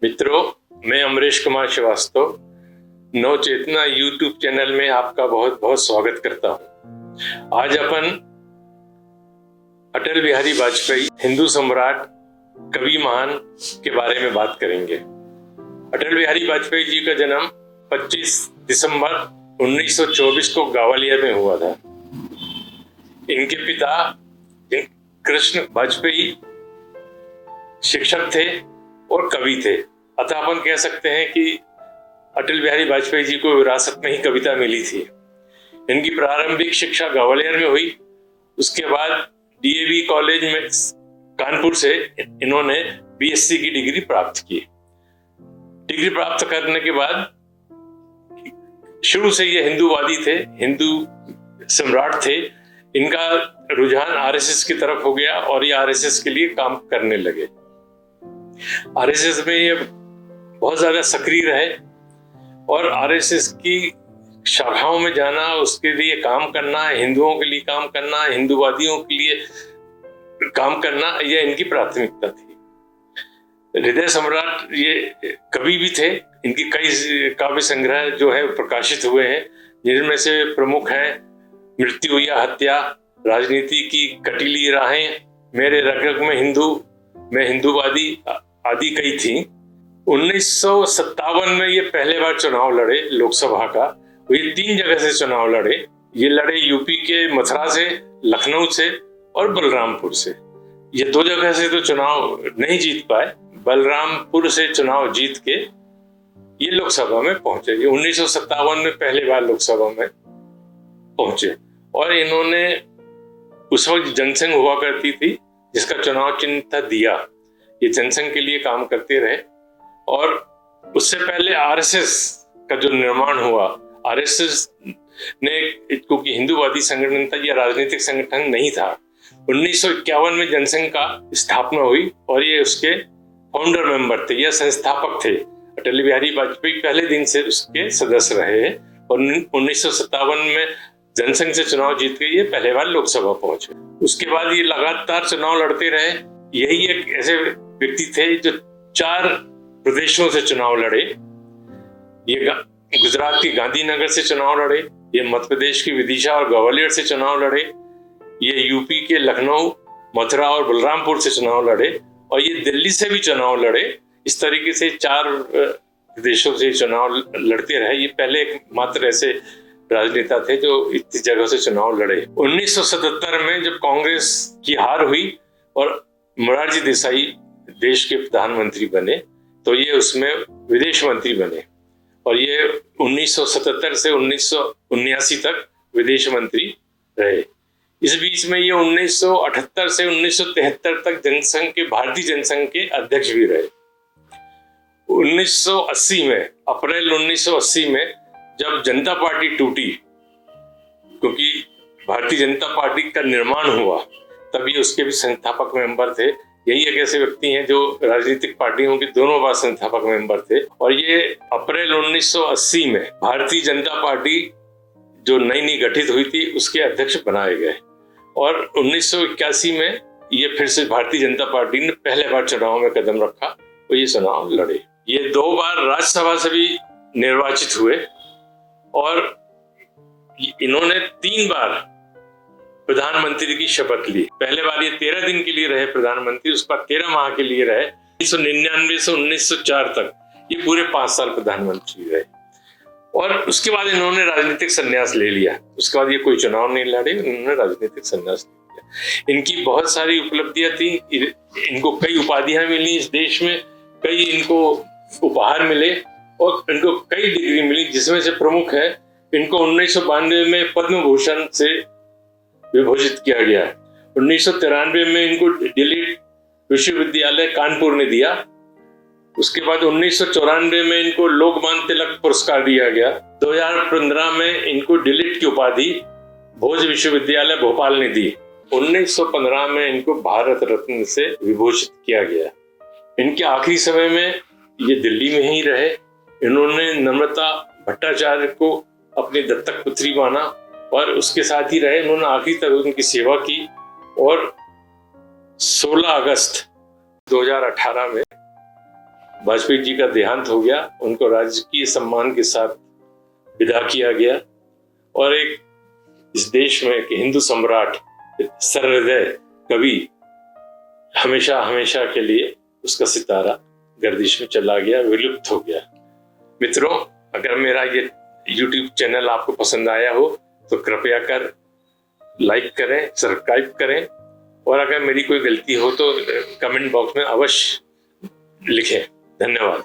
मित्रों, मैं अमरीश कुमार श्रीवास्तव नव चेतना यूट्यूब चैनल में आपका बहुत बहुत स्वागत करता हूं। आज अपन अटल बिहारी वाजपेयी, हिंदू सम्राट, कवि महान के बारे में बात करेंगे। अटल बिहारी वाजपेयी जी का जन्म 25 दिसंबर 1924 को ग्वालियर में हुआ था। इनके पिता कृष्ण वाजपेयी शिक्षक थे और कवि थे। अतः अपन कह सकते हैं कि अटल बिहारी वाजपेयी जी को विरासत में ही कविता मिली थी। इनकी प्रारंभिक शिक्षा ग्वालियर में हुई। उसके बाद डीएवी कॉलेज में कानपुर से इन्होंने बीएससी की डिग्री प्राप्त की। डिग्री प्राप्त करने के बाद शुरू से ये हिंदूवादी थे, हिंदू सम्राट थे। इनका रुझान आरएसएस की तरफ हो गया और ये आरएसएस के लिए काम करने लगे। आरएसएस में ये बहुत ज्यादा सक्रिय रहे और आरएसएस की शाखाओं में जाना, उसके लिए काम करना, हिंदुओं के लिए काम करना, हिंदूवादियों के लिए काम करना, यह इनकी प्राथमिकता थी। हृदय सम्राट ये कवि भी थे। इनकी कई काव्य संग्रह जो है प्रकाशित हुए हैं, जिनमें से प्रमुख हैं मृत्यु या हत्या, राजनीति की कटीली राहें, मेरे रग रग में हिंदू, मैं हिंदूवादी आदि कई थी। 1957 में ये पहले बार चुनाव लड़े लोकसभा का। ये 3 जगह से चुनाव लड़े। ये लड़े यूपी के मथुरा से, लखनऊ से और बलरामपुर से। ये 2 जगह से तो चुनाव नहीं जीत पाए। बलरामपुर से चुनाव जीत के ये लोकसभा में पहुंचे। ये 1957 में पहले बार लोकसभा में पहुंचे और इन्होंने उस वक्त जनसंघ हुआ करती थी जिसका चुनाव चिन्ह था दिया। ये जनसंघ के लिए काम करते रहे और उससे पहले आरएसएस का जो निर्माण हुआ, आरएसएस ने, क्योंकि हिंदूवादी संगठन था, यह राजनीतिक संगठन नहीं था। 1951 में जनसंघ का स्थापना हुई और ये उसके फाउंडर मेंबर थे या संस्थापक थे। अटल बिहारी वाजपेयी पहले दिन से उसके सदस्य रहे और 1957 में जनसंघ से चुनाव जीत के ये पहले बार लोकसभा पहुंचे। उसके बाद ये लगातार चुनाव लड़ते रहे। यही एक ऐसे व्यक्ति थे जो 4 प्रदेशों से चुनाव लड़े। ये गुजरात के गांधीनगर से चुनाव लड़े, ये मध्य प्रदेश की विदिशा और ग्वालियर से चुनाव लड़े, ये यूपी के लखनऊ, मथुरा और बलरामपुर से चुनाव लड़े और ये दिल्ली से भी चुनाव लड़े। इस तरीके से 4 प्रदेशों से चुनाव लड़ते रहे। ये पहले मात्र ऐसे राजनेता थे जो इतनी जगह से चुनाव लड़े। 1977 में जब कांग्रेस की हार हुई और मोरारजी देसाई देश के प्रधानमंत्री बने तो ये उसमें विदेश मंत्री बने और ये 1977 से 1979 तक विदेश मंत्री रहे। इस बीच में ये 1978 से 1973 तक जनसंघ के, भारतीय जनसंघ के अध्यक्ष भी रहे। 1980 में, अप्रैल 1980 में जब जनता पार्टी टूटी, क्योंकि भारतीय जनता पार्टी का निर्माण हुआ, तब ये उसके भी संस्थापक मेंबर थे। यही एक ऐसे व्यक्ति हैं जो राजनीतिक पार्टियों के दोनों बार संस्थापक मेंबर थे और ये अप्रैल 1980 में भारतीय जनता पार्टी जो नई गठित हुई थी उसके अध्यक्ष बनाए गए और 1981 में ये फिर से भारतीय जनता पार्टी ने पहले बार चुनाव में कदम रखा और ये चुनाव लड़े। ये 2 बार राज्यसभा से भी निर्वाचित हुए और इन्होंने 3 बार प्रधानमंत्री की शपथ ली। पहले बार ये 13 दिन के लिए रहे प्रधानमंत्री, उसके बाद 13 माह के लिए रहे। 1999 से 1904 तक ये पूरे 5 साल प्रधानमंत्री रहे और उसके बाद इन्होंने राजनीतिक संन्यास ले लिया। उसके बाद ये कोई चुनाव नहीं लड़े, इन्होंने राजनीतिक संन्यास ले लिया। इनकी बहुत सारी उपलब्धियां थी। इनको कई उपाधियां मिली इस देश में, कई इनको उपहार मिले और इनको कई डिग्री मिली, जिसमें से प्रमुख है इनको 1992 में पद्म भूषण से विभूषित किया गया है। 1993 में इनको दिल्ली विश्वविद्यालय कानपुर ने दिया। उसके बाद 1994 में इनको लोकमान्य तिलक पुरस्कार दिया गया। 2015 में इनको डिलीट की उपाधि भोज विश्वविद्यालय भोपाल ने दी। 1915 में इनको भारत रत्न से विभूषित किया गया। इनके आखिरी समय में ये दिल्ली में ही रहे। इन्होंने नम्रता भट्टाचार्य को अपनी दत्तक पुत्री माना और उसके साथ ही रहे। उन्होंने आखिरी तक उनकी सेवा की और 16 अगस्त 2018 में वाजपेयी जी का देहांत हो गया, उनको राजकीय सम्मान के साथ विदा किया गया और एक इस देश में एक हिंदू सम्राट, सहृदय कवि हमेशा हमेशा के लिए उसका सितारा गर्दिश में चला गया, विलुप्त हो गया। मित्रों, अगर मेरा ये YouTube चैनल आपको पसंद आया हो तो कृपया कर लाइक करें, सब्सक्राइब करें और अगर मेरी कोई गलती हो तो कमेंट बॉक्स में अवश्य लिखें। धन्यवाद।